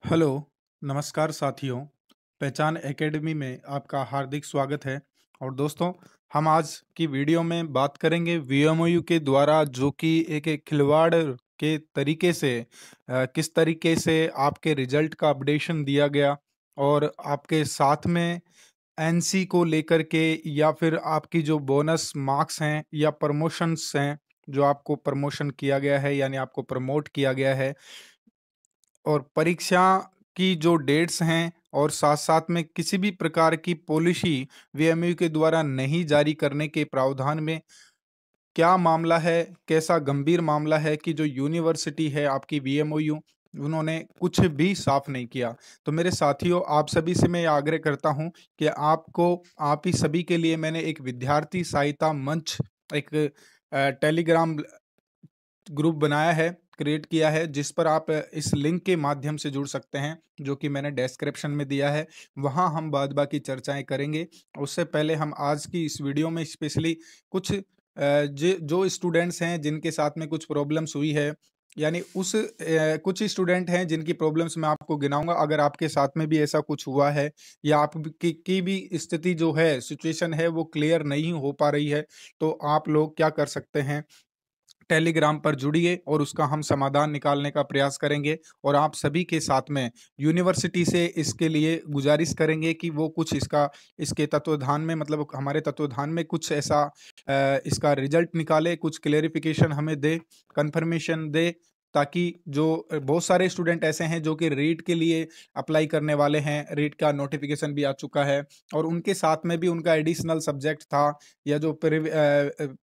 Hello, नमस्कार साथियों। पहचान एकेडमी में आपका हार्दिक स्वागत है। और दोस्तों, हम आज की वीडियो में बात करेंगे वीएमओयू के द्वारा जो कि एक खिलवाड़ के तरीके से किस तरीके से आपके रिजल्ट का अपडेशन दिया गया और आपके साथ में एनसी को लेकर के या फिर आपकी जो बोनस मार्क्स हैं या प्रमोशंस हैं, जो आपको प्रमोशन किया गया है यानी आपको प्रमोट किया गया है, और परीक्षा की जो डेट्स हैं और साथ-साथ में किसी भी प्रकार की पॉलिसी वीएमयू के द्वारा नहीं जारी करने के प्रावधान में क्या मामला है, कैसा गंभीर मामला है कि जो यूनिवर्सिटी है आपकी वीएमओयू, उन्होंने कुछ भी साफ नहीं किया। तो मेरे साथियों, आप सभी से मैं ये आग्रह करता हूँ कि आप ही सभी के लिए मैंने एक विद्यार्थी सहायता मंच, एक टेलीग्राम ग्रुप बनाया है, क्रिएट किया है, जिस पर आप इस लिंक के माध्यम से जुड़ सकते हैं, जो कि मैंने डिस्क्रिप्शन में दिया है। वहाँ हम बाद बाकी चर्चाएँ करेंगे। उससे पहले हम आज की इस वीडियो में स्पेशली कुछ जो स्टूडेंट्स हैं जिनके साथ में कुछ प्रॉब्लम्स हुई है, यानी कुछ स्टूडेंट हैं जिनकी प्रॉब्लम्स मैं आपको गिनाऊँगा। अगर आपके साथ में भी ऐसा कुछ हुआ है या आप की भी स्थिति जो है, सिचुएशन है, वो क्लियर नहीं हो पा रही है, तो आप लोग क्या कर सकते हैं, टेलीग्राम पर जुड़िए और उसका हम समाधान निकालने का प्रयास करेंगे। और आप सभी के साथ में यूनिवर्सिटी से इसके लिए गुजारिश करेंगे कि वो कुछ इसके तत्वाधान में, मतलब हमारे तत्वाधान में कुछ ऐसा इसका रिजल्ट निकाले, कुछ क्लेरिफिकेशन हमें दे, कंफर्मेशन दे, ताकि जो बहुत सारे स्टूडेंट ऐसे हैं जो कि रीट के लिए अप्लाई करने वाले हैं, रीट का नोटिफिकेशन भी आ चुका है और उनके साथ में भी उनका एडिशनल सब्जेक्ट था या जो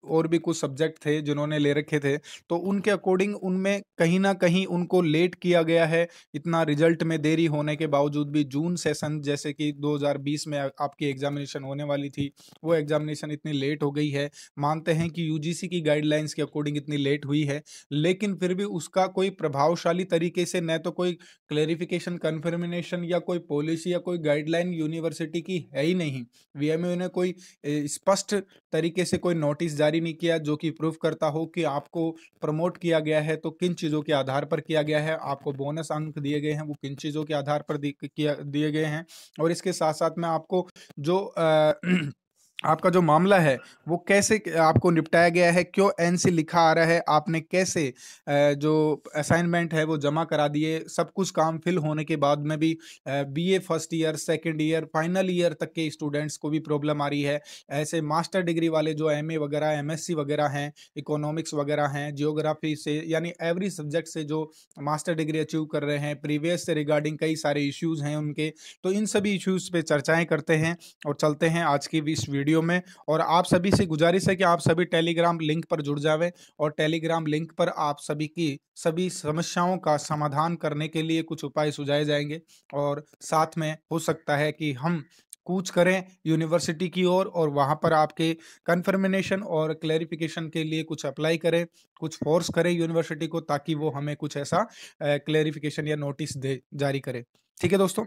और भी कुछ सब्जेक्ट थे जिन्होंने ले रखे थे, तो उनके अकॉर्डिंग उनमें कहीं न कहीं उनको लेट किया गया है। इतना रिजल्ट में देरी होने के बावजूद भी जून सेशन जैसे कि 2020 में आपकी एग्ज़ामिनेशन होने वाली थी, वो एग्ज़ामिनेशन इतनी लेट हो गई है। मानते हैं कि यूजीसी की गाइडलाइंस के अकॉर्डिंग इतनी लेट हुई है, लेकिन फिर भी उसका कोई प्रभावशाली तरीके से न तो कोई क्लेरिफिकेशन, कन्फर्मेशन या कोई पॉलिसी या कोई गाइडलाइन यूनिवर्सिटी की है ही नहीं। वीएमयू ने कोई स्पष्ट तरीके से कोई नोटिस जारी नहीं किया जो कि प्रूफ करता हो कि आपको प्रमोट किया गया है तो किन चीज़ों के आधार पर किया गया है, आपको बोनस अंक दिए गए हैं वो किन चीज़ों के आधार पर दिए गए हैं। और इसके साथ-साथ में आपको जो आपका जो मामला है वो कैसे आपको निपटाया गया है, क्यों एनसी लिखा आ रहा है, आपने कैसे जो असाइनमेंट है वो जमा करा दिए, सब कुछ काम फिल होने के बाद में भी BA first year, second year, final year तक के स्टूडेंट्स को भी प्रॉब्लम आ रही है। ऐसे मास्टर डिग्री वाले जो एमए वगैरह, एमएससी वगैरह हैं, इकोनॉमिक्स वगैरह हैं, जियोग्राफी से यानी एवरी सब्जेक्ट से जो मास्टर डिग्री अचीव कर रहे हैं, प्रीवियस से रिगार्डिंग कई सारे इश्यूज हैं उनके। तो इन सभी इश्यूज पे चर्चाएं करते हैं और चलते हैं आज की इस वीडियो में। और आप सभी से गुजारिश है कि आप सभी टेलीग्राम लिंक पर जुड़ जावें और टेलीग्राम लिंक पर आप सभी की सभी समस्याओं का समाधान करने के लिए कुछ उपाय सुझाए जाएंगे और साथ में हो सकता है कि हम कूच करें यूनिवर्सिटी की ओर और वहां पर आपके कंफर्मेशन और क्लेरिफिकेशन के लिए कुछ अप्लाई करें, कुछ फोर्स करें यूनिवर्सिटी को, ताकि वो हमें कुछ ऐसा क्लेरिफिकेशन या नोटिस दे जारी करे। ठीक है दोस्तों।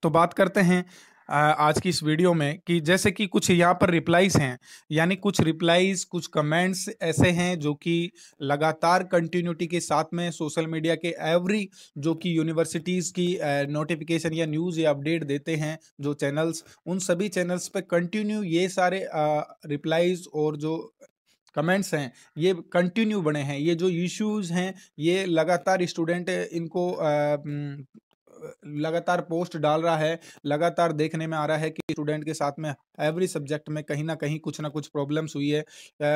तो बात करते हैं आज की इस वीडियो में कि जैसे कि कुछ यहाँ पर रिप्लाईज हैं, यानी कुछ रिप्लाईज, कुछ कमेंट्स ऐसे हैं जो कि लगातार कंटिन्यूटी के साथ में सोशल मीडिया के एवरी जो कि यूनिवर्सिटीज़ की नोटिफिकेशन या न्यूज़ या अपडेट देते हैं जो चैनल्स, उन सभी चैनल्स पे कंटिन्यू ये सारे रिप्लाईज और जो कमेंट्स हैं ये कंटिन्यू बने हैं। ये जो इश्यूज हैं ये लगातार स्टूडेंट इनको लगातार पोस्ट डाल रहा है, लगातार देखने में आ रहा है कि स्टूडेंट के साथ में एवरी सब्जेक्ट में कहीं ना कहीं कुछ ना कुछ प्रॉब्लम्स हुई है।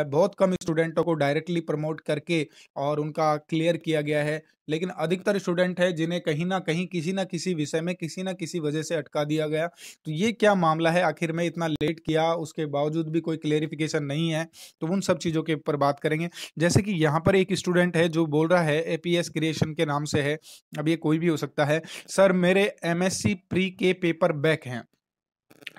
बहुत कम स्टूडेंटों को डायरेक्टली प्रमोट करके और उनका क्लियर किया गया है, लेकिन अधिकतर स्टूडेंट है जिन्हें कहीं ना कहीं किसी ना किसी विषय में किसी ना किसी वजह से अटका दिया गया। तो ये क्या मामला है, आखिर में इतना लेट किया उसके बावजूद भी कोई क्लेरिफिकेशन नहीं है, तो उन सब चीज़ों के ऊपर बात करेंगे। जैसे कि यहाँ पर एक स्टूडेंट है जो बोल रहा है, एपीएस क्रिएशन के नाम से है, अब ये कोई भी हो सकता है। सर मेरे एमएससी प्री के पेपर बैक हैं,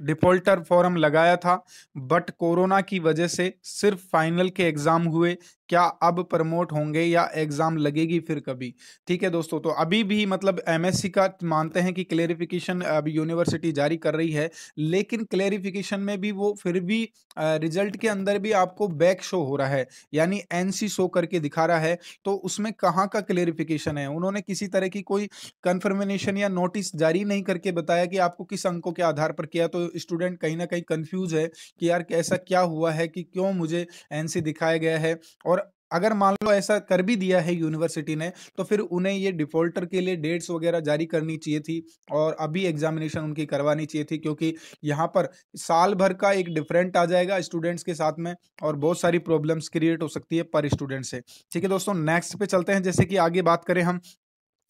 डिफॉल्टर फॉर्म लगाया था बट कोरोना की वजह से सिर्फ फाइनल के एग्जाम हुए, क्या अब प्रमोट होंगे या एग्जाम लगेगी फिर कभी? ठीक है दोस्तों, तो अभी भी मतलब एमएससी का मानते हैं कि क्लेरिफिकेशन अभी यूनिवर्सिटी जारी कर रही है, लेकिन क्लेरिफिकेशन में भी वो फिर भी रिजल्ट के अंदर भी आपको बैक शो हो रहा है, यानी एनसी शो करके दिखा रहा है। तो उसमें कहाँ का क्लेरिफिकेशन है? उन्होंने किसी तरह की कोई कंफर्मेशन या नोटिस जारी नहीं करके बताया कि आपको किस अंकों के आधार पर किया। तो स्टूडेंट कहीं ना कहीं कंफ्यूज है कि यार ऐसा क्या हुआ है कि क्यों मुझे एनसी दिखाया गया है। और अगर मान लो ऐसा कर भी दिया है यूनिवर्सिटी ने, तो फिर उन्हें ये डिफॉल्टर के लिए डेट्स वगैरह जारी करनी चाहिए थी और अभी एग्जामिनेशन उनकी करवानी चाहिए थी, क्योंकि यहाँ पर साल भर का एक डिफरेंट आ जाएगा स्टूडेंट्स के साथ में और बहुत सारी प्रॉब्लम्स क्रिएट हो सकती है पर स्टूडेंट से। ठीक है दोस्तों, नेक्स्ट पे चलते हैं। जैसे कि आगे बात करें हम,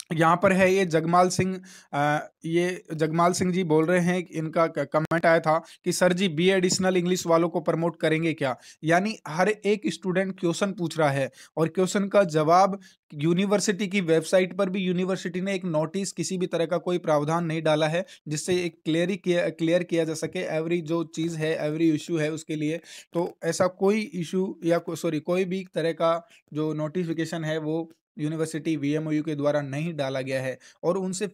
यहाँ पर है ये जगमाल सिंह, ये जगमाल सिंह जी बोल रहे हैं, इनका कमेंट आया था कि sir G B additional English वालों को प्रमोट करेंगे क्या? यानी हर एक स्टूडेंट क्वेश्चन पूछ रहा है और क्वेश्चन का जवाब यूनिवर्सिटी की वेबसाइट पर भी यूनिवर्सिटी ने एक नोटिस, किसी भी तरह का कोई प्रावधान नहीं डाला है जिससे एक क्लियर किया जा सके एवरी जो चीज़ है, एवरी इशू है उसके लिए। तो ऐसा कोई इशू या सॉरी कोई भी तरह का जो नोटिफिकेशन है वो यूनिवर्सिटी वीएमओयू के द्वारा नहीं डाला गया है। और उनसे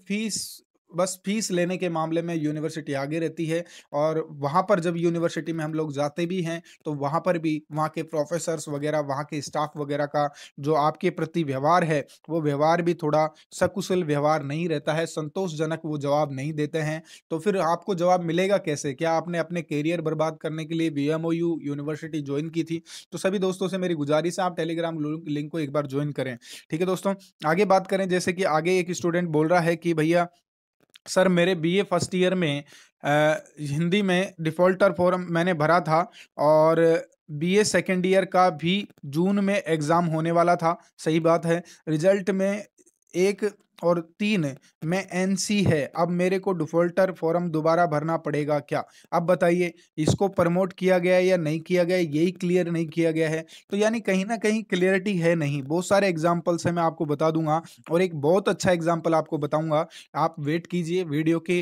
बस फीस लेने के मामले में यूनिवर्सिटी आगे रहती है। और वहाँ पर जब यूनिवर्सिटी में हम लोग जाते भी हैं तो वहाँ पर भी वहाँ के प्रोफेसर्स वगैरह, वहाँ के स्टाफ वगैरह का जो आपके प्रति व्यवहार है वो व्यवहार भी थोड़ा सकुशल व्यवहार नहीं रहता है, संतोषजनक वो जवाब नहीं देते हैं। तो फिर आपको जवाब मिलेगा कैसे? क्या आपने अपने करियर बर्बाद करने के लिए वीएमओयू यूनिवर्सिटी ज्वाइन की थी? तो सभी दोस्तों से मेरी गुजारिश है आप टेलीग्राम लिंक को एक बार ज्वाइन करें। ठीक है दोस्तों, आगे बात करें। जैसे कि आगे एक स्टूडेंट बोल रहा है कि भैया सर मेरे बीए फर्स्ट ईयर में हिंदी में डिफॉल्टर फॉर्म मैंने भरा था और बीए सेकेंड ईयर का भी जून में एग्जाम होने वाला था। सही बात है, रिजल्ट में 1 और 3 में एनसी है। अब मेरे को डिफॉल्टर फॉर्म दोबारा भरना पड़ेगा क्या? अब बताइए, इसको प्रमोट किया गया है या नहीं किया गया, यही क्लियर नहीं किया गया है। तो यानी कहीं ना कहीं क्लियरिटी है नहीं। बहुत सारे एग्जाम्पल्स हैं, मैं आपको बता दूंगा और एक बहुत अच्छा एग्जाम्पल आपको बताऊंगा। आप वेट कीजिए, वीडियो के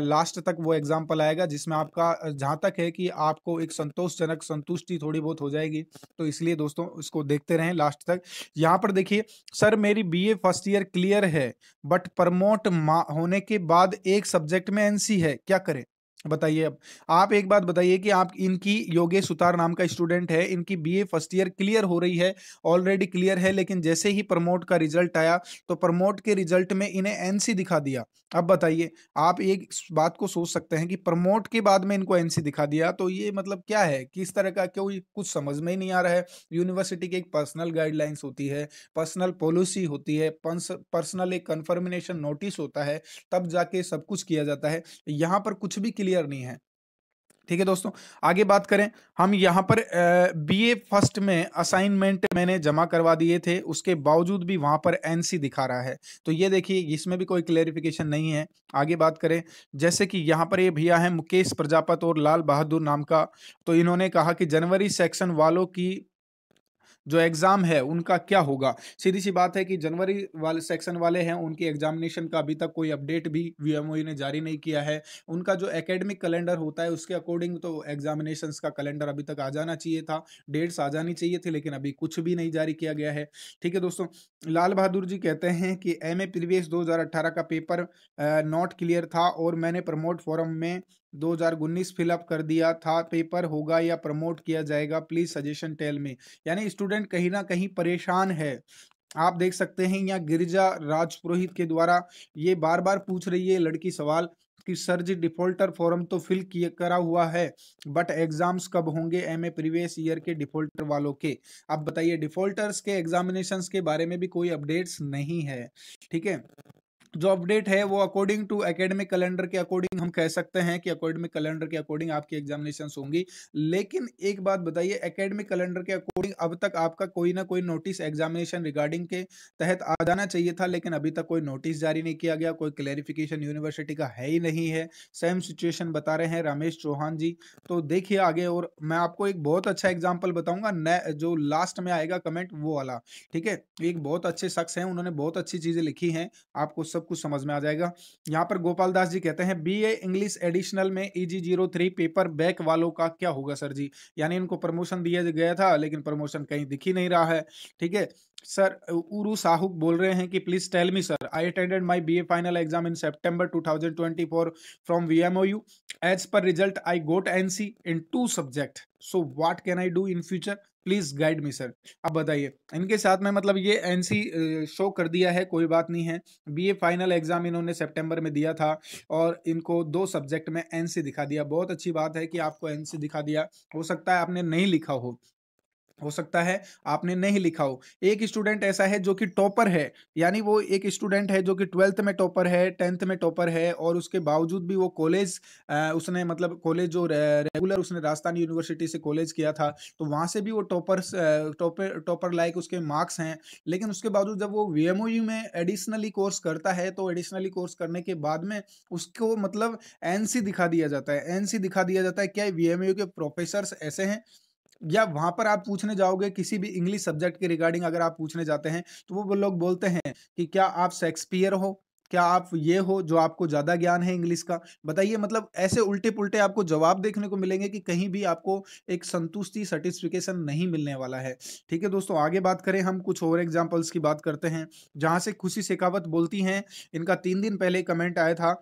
लास्ट तक वो एग्जाम्पल आएगा जिसमें आपका जहाँ तक है कि आपको एक संतोषजनक संतुष्टि थोड़ी बहुत हो जाएगी। तो इसलिए दोस्तों इसको देखते रहें लास्ट तक। यहाँ पर देखिए, सर मेरी बीए फर्स्ट ईयर क्लियर है बट प्रमोट होने के बाद एक सब्जेक्ट में एनसी है, क्या करें? बताइए। अब आप एक बात बताइए कि आप इनकी योगेश सुतार नाम का स्टूडेंट है, इनकी बीए फर्स्ट ईयर क्लियर हो रही है, ऑलरेडी क्लियर है, लेकिन जैसे ही प्रमोट का रिजल्ट आया तो प्रमोट के रिजल्ट में इन्हें एनसी दिखा दिया। अब बताइए, आप एक बात को सोच सकते हैं कि प्रमोट के बाद में इनको एनसी दिखा दिया, तो ये मतलब क्या है, किस तरह का, क्यों, कुछ समझ में ही नहीं आ रहा है। यूनिवर्सिटी की एक पर्सनल गाइडलाइंस होती है, पर्सनल पॉलिसी होती है, पर्सनल एक कंफर्मेशन नोटिस होता है, तब जाके सब कुछ किया जाता है। यहाँ पर कुछ भी क्लियर नहीं है। ठीक है दोस्तों, आगे बात करें हम। यहाँ पर बीए फर्स्ट में असाइनमेंट मैंने जमा करवा दिए थे, उसके बावजूद भी वहां पर एनसी दिखा रहा है। तो ये देखिए, इसमें भी कोई क्लेरिफिकेशन नहीं है। आगे बात करें, जैसे कि यहाँ पर ये भैया है मुकेश प्रजापत और लाल बहादुर नाम का। तो इन्होंने कहा कि जनवरी सेक्शन वालों की जो एग्जाम है उनका क्या होगा? सीधी सी बात है कि जनवरी वाले सेक्शन वाले हैं, उनकी एग्जामिनेशन का अभी तक कोई अपडेट भी वीएमओई ने जारी नहीं किया है। उनका जो एकेडमिक कैलेंडर होता है उसके अकॉर्डिंग तो एग्जामिनेशंस का कैलेंडर अभी तक आ जाना चाहिए था, डेट्स आ जानी चाहिए थी, लेकिन अभी कुछ भी नहीं जारी किया गया है। ठीक है दोस्तों, लाल बहादुर जी कहते हैं कि एमए प्रीवियस 2018 का पेपर नॉट क्लियर था और मैंने प्रमोट फॉरम में 2019 फिलअप कर दिया था, पेपर होगा या प्रमोट किया जाएगा, प्लीज सजेशन टेल मी। यानी स्टूडेंट कहीं ना कहीं परेशान है। आप देख सकते हैं यहाँ गिरिजा राजपुरोहित के द्वारा ये बार बार पूछ रही है लड़की सवाल कि सर जी डिफॉल्टर फॉर्म तो फिल किया करा हुआ है बट एग्जाम्स कब होंगे एमए प्रीवियस ईयर के डिफॉल्टर वालों के? अब बताइए, डिफॉल्टर्स के एग्जामिनेशंस के बारे में भी कोई अपडेट्स नहीं है। ठीक है, जो अपडेट है वो अकॉर्डिंग टू एकेडमिक कैलेंडर के अकॉर्डिंग हम कह सकते हैं कि एकेडमिक कैलेंडर के अकॉर्डिंग आपकी एग्जामिनेशंस होंगी। लेकिन एक बात बताइए, एकेडमिक कैलेंडर के अकॉर्डिंग अब तक आपका कोई ना कोई नोटिस एग्जामिनेशन रिगार्डिंग के तहत आ जाना चाहिए था, लेकिन अभी तक कोई नोटिस जारी नहीं किया गया, कोई क्लेरिफिकेशन यूनिवर्सिटी का है ही नहीं है। सेम सिचुएशन बता रहे हैं रमेश चौहान जी। तो देखिए आगे, और मैं आपको एक बहुत अच्छा एग्जाम्पल बताऊंगा, जो लास्ट में आएगा कमेंट वो वाला। ठीक है, एक बहुत अच्छे शख्स हैं, उन्होंने बहुत अच्छी चीजें लिखी हैं, आपको सब सब कुछ समझ में आ जाएगा। यहाँ पर गोपाल दास जी कहते हैं बीए इंग्लिश एडिशनल में EG03 पेपर बैक वालों का क्या होगा सर जी? यानी इनको प्रमोशन दिया गया था लेकिन प्रमोशन कहीं दिख ही नहीं रहा है। ठीक है सर, उरू साहू बोल रहे हैं कि please tell me sir, I attended my BA final exam in September 2024 from VMOU, as per result I got NC in 2 subject, so what can I do in future, please guide me sir. अब बताइए, इनके साथ में मतलब ये NC show कर दिया है, कोई बात नहीं है। बीए फाइनल एग्जाम इन्होंने सितंबर में दिया था और इनको 2 सब्जेक्ट में NC दिखा दिया। बहुत अच्छी बात है कि आपको NC दिखा दिया। हो सकता है आपने नहीं लिखा हो सकता है आपने नहीं लिखा हो। एक स्टूडेंट ऐसा है जो कि टॉपर है, यानी वो एक स्टूडेंट है जो कि 12th में टॉपर है, 10th में टॉपर है, और उसके बावजूद भी वो कॉलेज उसने मतलब कॉलेज जो रेगुलर उसने राजस्थान यूनिवर्सिटी से कॉलेज किया था, तो वहाँ से भी वो टॉपर लाइक उसके मार्क्स हैं। लेकिन उसके बावजूद जब वो VMOU में एडिशनली कोर्स करता है, तो एडिशनली कोर्स करने के बाद में उसको मतलब NC दिखा दिया जाता है। NC दिखा दिया जाता है। क्या VMOU के प्रोफेसर्स ऐसे हैं? या वहां पर आप पूछने जाओगे किसी भी इंग्लिश सब्जेक्ट के रिगार्डिंग, अगर आप पूछने जाते हैं तो वो लोग बोलते हैं कि क्या आप शेक्सपियर हो, क्या आप ये हो जो आपको ज्यादा ज्ञान है इंग्लिश का? बताइए, मतलब ऐसे उल्टे पुल्टे आपको जवाब देखने को मिलेंगे कि कहीं भी आपको एक संतुष्टि सर्टिफिकेशन नहीं मिलने वाला है। ठीक है दोस्तों, आगे बात करें, हम कुछ और एग्जांपल्स की बात करते हैं, जहां से खुशी शेखावत बोलती हैं। इनका 3 दिन पहले कमेंट आया था,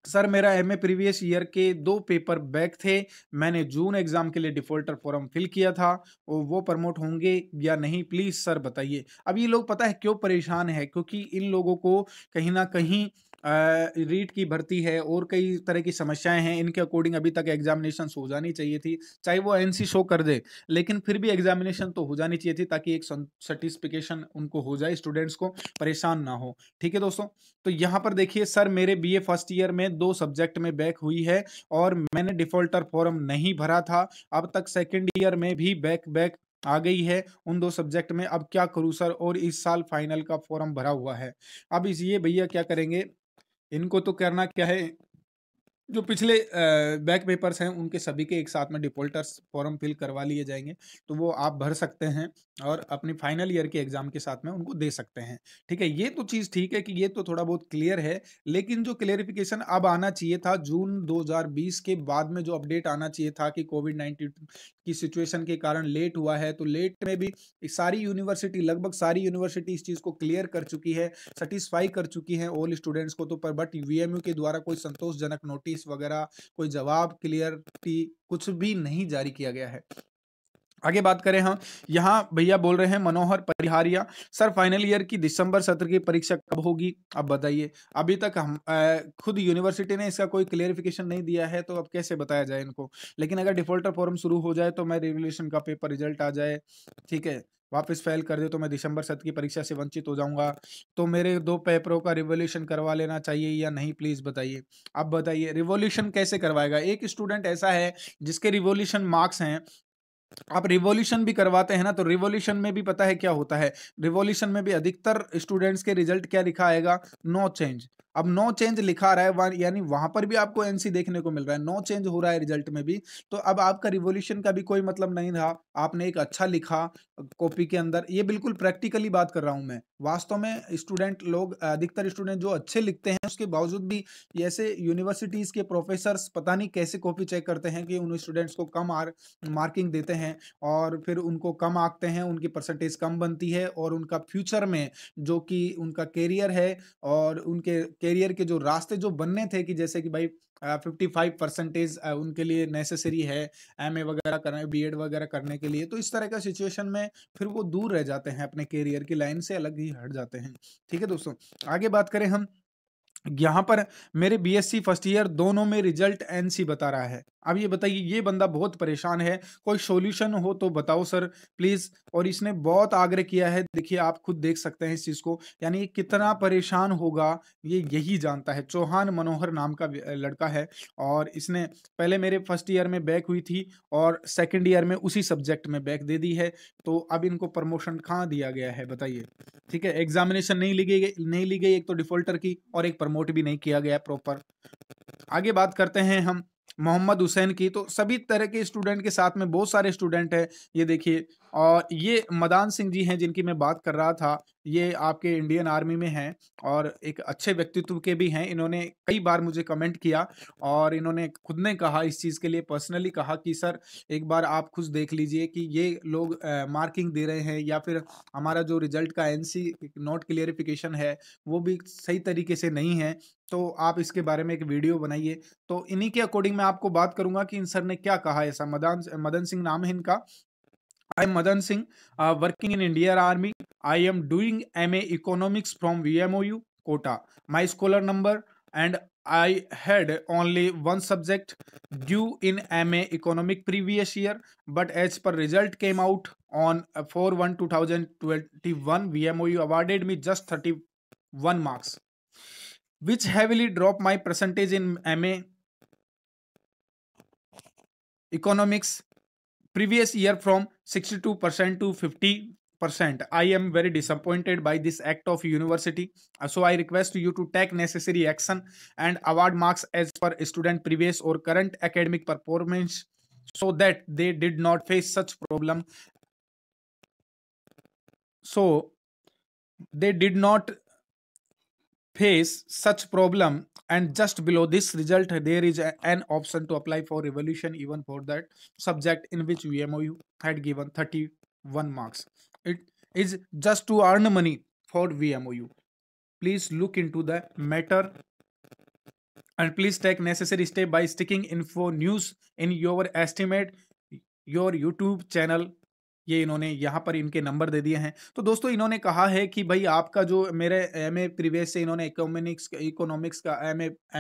सर मेरा MA प्रीवियस ईयर के 2 पेपर बैक थे, मैंने जून एग्जाम के लिए डिफॉल्टर फॉर्म फिल किया था, और वो प्रमोट होंगे या नहीं प्लीज सर बताइए। अब ये लोग पता है क्यों परेशान है? क्योंकि इन लोगों को कहीं ना कहीं रीट की भर्ती है और कई तरह की समस्याएं हैं। इनके अकॉर्डिंग अभी तक एग्जामिनेशन हो जानी चाहिए थी, चाहे वो NC शो कर दे, लेकिन फिर भी एग्जामिनेशन तो हो जानी चाहिए थी, ताकि एक सर्टिफिकेशन उनको हो जाए, स्टूडेंट्स को परेशान ना हो। ठीक है दोस्तों, तो यहाँ पर देखिए, सर मेरे BA फर्स्ट ईयर में 2 सब्जेक्ट में बैक हुई है और मैंने डिफॉल्टर फॉर्म नहीं भरा था, अब तक सेकंड ईयर में भी बैक बैक आ गई है उन 2 सब्जेक्ट में, अब क्या करूं सर? और इस साल फाइनल का फॉर्म भरा हुआ है। अब इस ये भैया क्या करेंगे, इनको तो करना क्या है, जो पिछले बैक पेपर्स हैं उनके सभी के एक साथ में डिफॉल्टर्स फॉर्म फिल करवा लिए जाएंगे, तो वो आप भर सकते हैं और अपनी फाइनल ईयर के एग्जाम के साथ में उनको दे सकते हैं। ठीक है, ये तो चीज़ ठीक है कि ये तो थोड़ा बहुत क्लियर है, लेकिन जो क्लियरिफिकेशन अब आना चाहिए था जून 2020 के बाद में, जो अपडेट आना चाहिए था कि कोविड-19 की सिचुएशन के कारण लेट हुआ है, तो लेट में भी सारी यूनिवर्सिटी, लगभग सारी यूनिवर्सिटी इस चीज़ को क्लियर कर चुकी है, सेटिस्फाई कर चुकी है ऑल स्टूडेंट्स को, तो पर बट VMU के द्वारा कोई संतोषजनक नोटिस वगैरह, कोई जवाब, क्लियरिटी कुछ भी नहीं जारी किया गया है। आगे बात करें हम, यहाँ भैया बोल रहे हैं मनोहर परिहारिया, सर फाइनल ईयर की दिसंबर सत्र की परीक्षा कब होगी? अब बताइए, अभी तक हम खुद यूनिवर्सिटी ने इसका कोई क्लियरिफिकेशन नहीं दिया है, तो अब कैसे बताया जाए इनको? लेकिन अगर डिफॉल्टर फॉर्म शुरू हो जाए तो मैं रिवोल्यूशन का पेपर रिजल्ट आ जाए, ठीक है, वापस फेल कर दे तो मैं दिसंबर सत्र की परीक्षा से वंचित हो जाऊंगा, तो मेरे 2 पेपरों का रिवोल्यूशन करवा लेना चाहिए या नहीं, प्लीज बताइए। अब बताइए, रिवोल्यूशन कैसे करवाएगा? एक स्टूडेंट ऐसा है जिसके रिवोल्यूशन मार्क्स हैं, आप रिवॉल्यूशन भी करवाते हैं ना, तो रिवॉल्यूशन में भी पता है क्या होता है? रिवॉल्यूशन में भी अधिकतर स्टूडेंट्स के रिजल्ट क्या लिखा आएगा? No change. अब नो चेंज लिखा रहा है, यानी वहां पर भी आपको NC देखने को मिल रहा है, नो चेंज हो रहा है रिजल्ट में भी, तो अब आपका रिवॉल्यूशन का भी कोई मतलब नहीं रहा। आपने एक अच्छा लिखा कॉपी के अंदर, ये बिल्कुल प्रैक्टिकली बात कर रहा हूं मैं। वास्तव में स्टूडेंट लोग, अधिकतर स्टूडेंट जो अच्छे लिखते हैं, उसके बावजूद भी ऐसे यूनिवर्सिटीज के प्रोफेसर्स पता नहीं कैसे कॉपी चेक करते हैं कि उन स्टूडेंट्स को कम मार्किंग देते हैं और फिर उनको कम आंकते हैं, उनकी परसेंटेज कम बनती है, और उनका फ्यूचर में जो कि उनका कैरियर है और उनके कैरियर के जो रास्ते जो बनने थे, कि जैसे कि भाई 55% उनके लिए नेसेसरी है MA वगैरह करने, BEd वगैरह करने के लिए, तो इस तरह का सिचुएशन में फिर वो दूर रह जाते हैं, अपने कैरियर की लाइन से अलग ही हट जाते हैं। ठीक है दोस्तों, आगे बात करें हम, यहाँ पर मेरे BSc फर्स्ट ईयर दोनों में रिजल्ट NC बता रहा है। अब ये बताइए, ये बंदा बहुत परेशान है, कोई सॉल्यूशन हो तो बताओ सर प्लीज। और इसने बहुत आग्रह किया है, देखिए आप खुद देख सकते हैं इस चीज को, यानी ये कितना परेशान होगा ये यही जानता है। चौहान मनोहर नाम का लड़का है, और इसने पहले मेरे फर्स्ट ईयर में बैक हुई थी और सेकंड ईयर में उसी सब्जेक्ट में बैक दे दी है, तो अब इनको प्रमोशन कहाँ दिया गया है बताइए? ठीक है, एग्जामिनेशन नहीं ली गई एक तो डिफॉल्टर की, और एक प्रमोट भी नहीं किया गया प्रॉपर। आगे बात करते हैं हम मोहम्मद हुसैन की, तो सभी तरह के स्टूडेंट के साथ में बहुत सारे स्टूडेंट हैं, ये देखिए, और ये मदान सिंह जी हैं जिनकी मैं बात कर रहा था, ये आपके इंडियन आर्मी में हैं और एक अच्छे व्यक्तित्व के भी हैं। इन्होंने कई बार मुझे कमेंट किया और इन्होंने खुद ने कहा, इस चीज़ के लिए पर्सनली कहा कि सर एक बार आप खुद देख लीजिए कि ये लोग मार्किंग दे रहे हैं या फिर हमारा जो रिजल्ट का एनसी नोट क्लियरिफिकेशन है वो भी सही तरीके से नहीं है, तो आप इसके बारे में एक वीडियो बनाइए। तो इन्हीं के अकॉर्डिंग मैं आपको बात करूंगा कि इन सर ने क्या कहा। ऐसा मदन सिंह नाम है इनका। I am Madan Singh, working in Indian army. I am doing MA economics from VMOU Kota. My scholar number and I had only one subject due in MA economic previous year, but as per result came out on 4/1/2021, VMOU awarded me just 31 marks, which heavily dropped my percentage in MA economics previous year from 62% to 50%. I am very disappointed by this act of university. So I request you to take necessary action and award marks as per student previous or current academic performance so that they did not face such problem. So they did not face such problem, and just below this result there is an option to apply for revolution even for that subject in which VMOU had given 31 marks. It is just to earn money for VMOU. Please look into the matter and please take necessary step by sticking info news in your estimate your YouTube channel. ये इन्होंने यहाँ पर इनके number दे दिए हैं। तो दोस्तों इन्होंने कहा है कि भाई आपका जो मेरे MA प्रीवियस से इन्होंने इकोनॉमिक्स का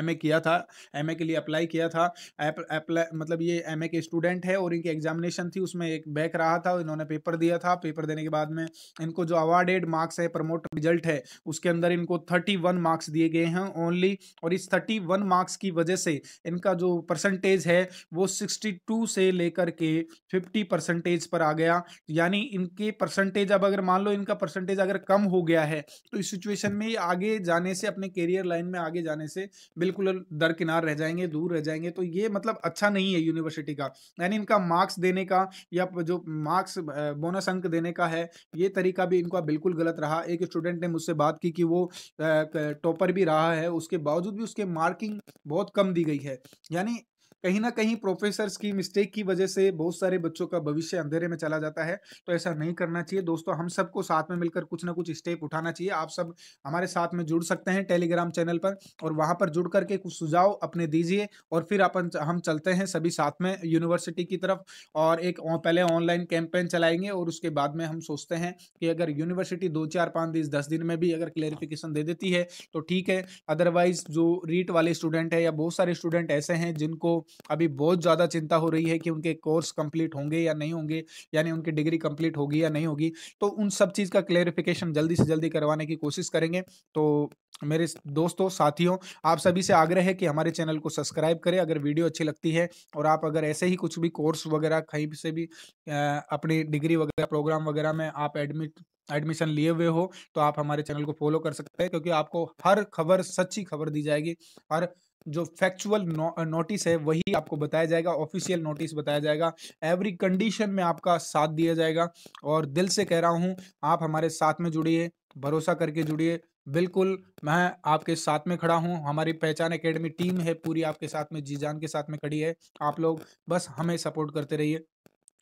MA किया था, MA के लिए अप्लाई किया था। अप्लाई मतलब ये MA के स्टूडेंट है और इनकी एग्जामिनेशन थी, उसमें एक बैक रहा था, इन्होंने पेपर दिया था। पेपर देने के बाद में इनको जो अवार्डेड मार्क्स है, प्रमोट रिजल्ट है, उसके अंदर इनको 31 मार्क्स दिए गए हैं ओनली। और इस 31 मार्क्स की वजह से इनका जो परसेंटेज है वो 62 से लेकर के 50 परसेंटेज पर आ गया। यानी इनके परसेंटेज, अब अगर मान लो इनका परसेंटेज अगर कम हो गया है तो इस सिचुएशन में आगे जाने से, अपने करियर लाइन में आगे जाने से बिल्कुल दरकिनार रह जाएंगे, दूर रह जाएंगे। तो ये मतलब अच्छा नहीं है यूनिवर्सिटी का। यानी इनका मार्क्स देने का या जो मार्क्स बोनस अंक देने का है, ये तरीका भी इनका बिल्कुल गलत रहा। एक स्टूडेंट ने मुझसे बात की कि वो टॉपर भी रहा है, उसके बावजूद भी उसके मार्किंग बहुत कम दी गई है। यानी कहीं ना कहीं प्रोफेसर्स की मिस्टेक की वजह से बहुत सारे बच्चों का भविष्य अंधेरे में चला जाता है। तो ऐसा नहीं करना चाहिए दोस्तों। हम सबको साथ में मिलकर कुछ ना कुछ स्टेप उठाना चाहिए। आप सब हमारे साथ में जुड़ सकते हैं टेलीग्राम चैनल पर, और वहां पर जुड़ करके कुछ सुझाव अपने दीजिए और फिर हम चलते हैं सभी साथ में यूनिवर्सिटी की तरफ। और एक पहले ऑनलाइन कैंपेन चलाएंगे और उसके बाद में हम सोचते हैं कि अगर यूनिवर्सिटी 2 4 5 10 दिन में भी अगर क्लेरिफिकेशन दे देती है तो ठीक है। अदरवाइज जो रीट वाले स्टूडेंट है या बहुत सारे स्टूडेंट ऐसे हैं जिनको अभी बहुत ज़्यादा चिंता हो रही है कि उनके कोर्स कंप्लीट होंगे या नहीं होंगे, यानी उनकी डिग्री कंप्लीट होगी या नहीं होगी, तो उन सब चीज़ का क्लेरिफिकेशन जल्दी से जल्दी करवाने की कोशिश करेंगे। तो मेरे दोस्तों, साथियों, आप सभी से आग्रह है कि हमारे चैनल को सब्सक्राइब करें अगर वीडियो अच्छी लगती है। और आप अगर ऐसे ही कुछ भी कोर्स वगैरह कहीं से भी अपनी डिग्री वगैरह प्रोग्राम वगैरह में आप एडमिशन लिए हुए हो तो आप हमारे चैनल को फॉलो कर सकते हैं, क्योंकि आपको हर खबर, सच्ची खबर दी जाएगी। हर जो फैक्चुअल नोटिस है वही आपको बताया जाएगा, ऑफिशियल नोटिस बताया जाएगा। एवरी कंडीशन में आपका साथ दिया जाएगा। और दिल से कह रहा हूं, आप हमारे साथ में जुड़िए, भरोसा करके जुड़िए। बिल्कुल मैं आपके साथ में खड़ा हूं। हमारी पहचान एकेडमी टीम है पूरी आपके साथ में, जी जान के साथ में खड़ी है। आप लोग बस हमें सपोर्ट करते रहिए।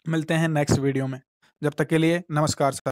मिलते हैं नेक्स्ट वीडियो में। जब तक के लिए नमस्कार सर।